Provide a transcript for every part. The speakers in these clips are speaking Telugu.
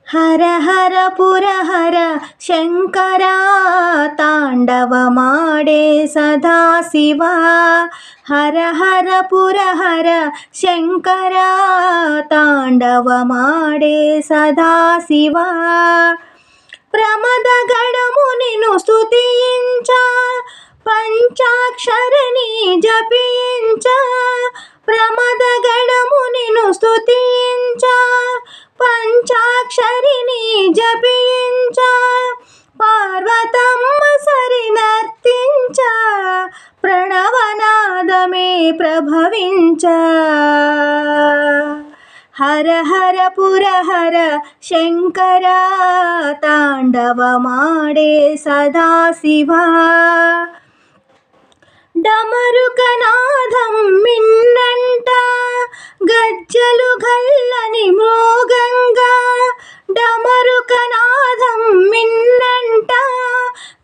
ಹರ ಹರ ಪುರಹರ ಶಂಕರ ತಾಂಡವ ಮಾಡೆ ಸದಾ ಶಿವ. ಹರ ಹರ ಪುರಹರ ಶಂಕರ ತಾಂಡವ ಮಾಡೆ ಸದಾ ಶಿವ. ప్రమద గణము నిను స్తుతించ పంచాక్షరిని జపించ. ప్రమద గణము నిను స్తుతించ పంచాక్షరిని జపించ. పార్వతమ్మ సరి నర్తించ ప్రణవనాదమే ప్రభవించ. హర హర పురహర శంకర తాండవ మాడే సదా శివ. డమరుకనాదం మిన్నంట గజ్జలు గల్లని మృగంగా. డమరుకనాదం మిన్నంట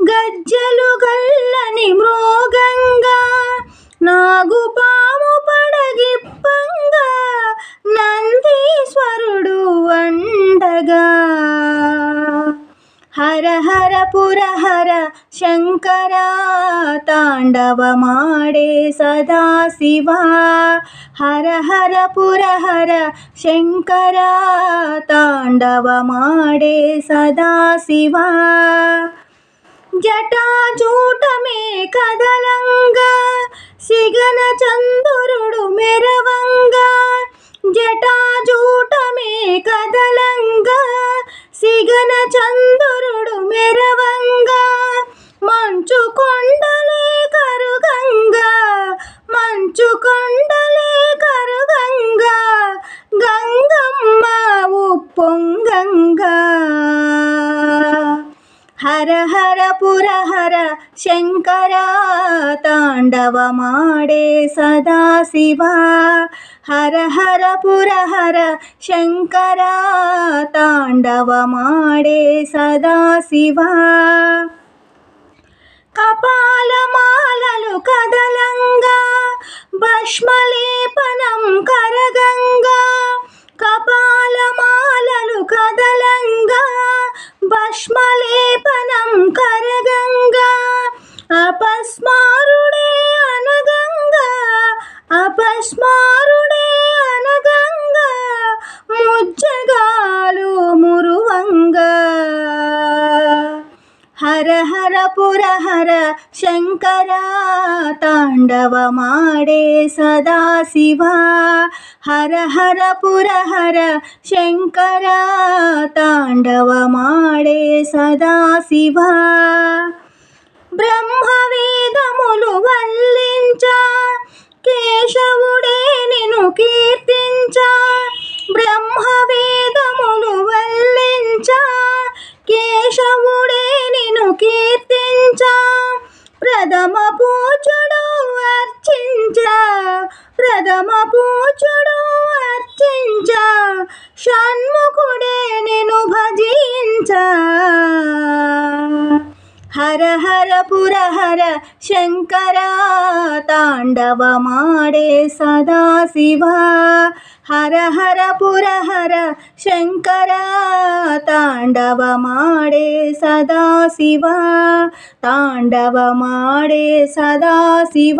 గజ్జలు గల్లని మృగంగా. నాగుపాము పడగిప్పంగా నందీశ్వరుడు అండగా. హర హర పురహర శంకర తాండవ మాడే సదా శివ. హర హర పురహర శంకర తాండవ మాడే సదా శివ. జటాజూటమే కదలంగా సిగన చంద్రుడు మెరవంగా. జటాజూటమే కదలంగా సిగన చంద్రుడు మెరవంగా. మంచు కొండలే కరుగంగా మంచు కొండలే కరుగంగా. గంగమ్మ ఉప్పొంగంగా. హర హర పురహర శంకర తాండవ మాడే సదా శివ. హర హర పురహర శంకర తాండవ మాడే సదా శివ. కపాలమాలలు కదలంగా భస్మలేపనం కరగంగా. కపాలమాలలు కదలంగా భస్మలేపనం కరగంగా. అపస్మారుడే అనగంగా అపస్మారుడే అనగంగా. ముజ్జగాలు మురువంగా. హర హర పురహర శంకర తాండవ మాడే సదా శివ. హర హర పురహర శంకర తాండవ మాడే సదా శివ. బ్రహ్మవేదములు వల్లించ కేశవుడే నిను కీర్తించ. బ్రహ్మవేదములు వల్లించ కేశవుడే నిను కీర్తించ. ప్రథమ పూజుడు అర్చించ ప్రథమ పూజుడు అర్చించ. షణ్ముఖుడే నిను భజించ. హర హర పురహర శంకర తాండవ మాడే సదా శివ. హర హర పురహర శంకర తాండవ మాడే సదా శివ. తాండవ మాడే సదా శివ.